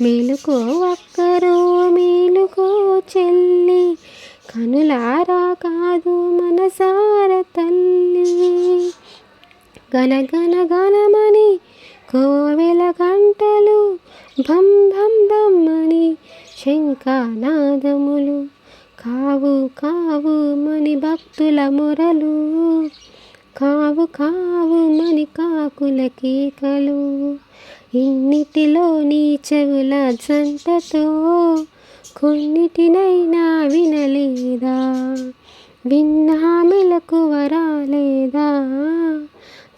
మేలుకో అక్కరో మేలుకో చెల్లి, కనులారా కాదు మనసార తల్లి. గనగన గనమని కోవెల గంటలు, భం భం భమ్మని శంఖనాదములు, కావు కావు మని భక్తుల మొరలు, కావు కావు మని కాకుల కేకలు. ఇన్నిటిలో నీ చెవుల జంటతో కొన్నిటినైనా వినలేదా? విన్నా మెలకువ రాలేదా?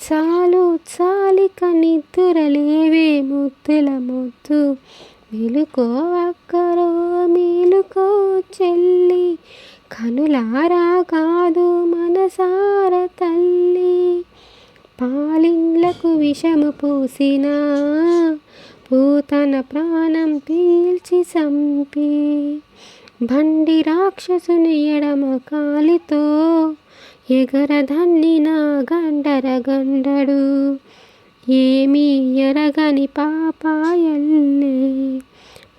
చాలు చాలిక నిద్దురలేవే ముద్దుల ముద్దు. మేలుకో అక్కరో మేలుకో చెల్లి, కనులారా కాదు మనసార తల్లి. పాలిండ్లకు విషము పూసిన పూతన ప్రాణం పీల్చి సంపి, బండి రాక్షసుని ఎడమ కాలితో ఎగరధన్నిన గండర గండడు. ఏమీ ఎరగని పాపాయల్లే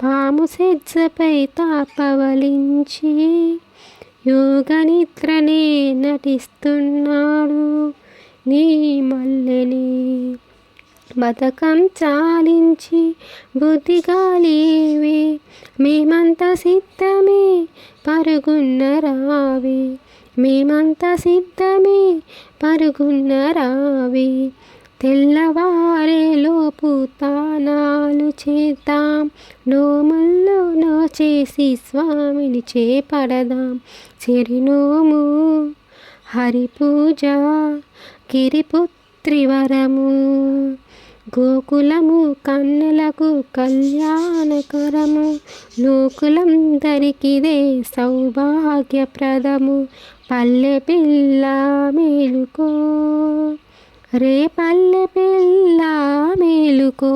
పాము సెజ్జపై తాపవలించి యోగ నిద్రనే నటిస్తున్నాడు నీ మల్లెని. బతకం చాలించి బుద్ధిగాలేవే, మేమంత సిద్ధమే పరుగున్న రావే, మేమంత సిద్ధమే పరుగున్న రావే. తెల్లవారేలోపు తానాలు చేద్దాం, నోముల్లో నో చేసి స్వామిని చేపడదాం. చిరునోము హరిపూజ గిరిపుత్రి వరము, గోకులము కన్నెలకు కళ్యాణకరము. లోకులందరికిదే సౌభాగ్యప్రదము. పల్లె పిల్ల మేలుకో, రే పల్లె పిల్ల మేలుకో.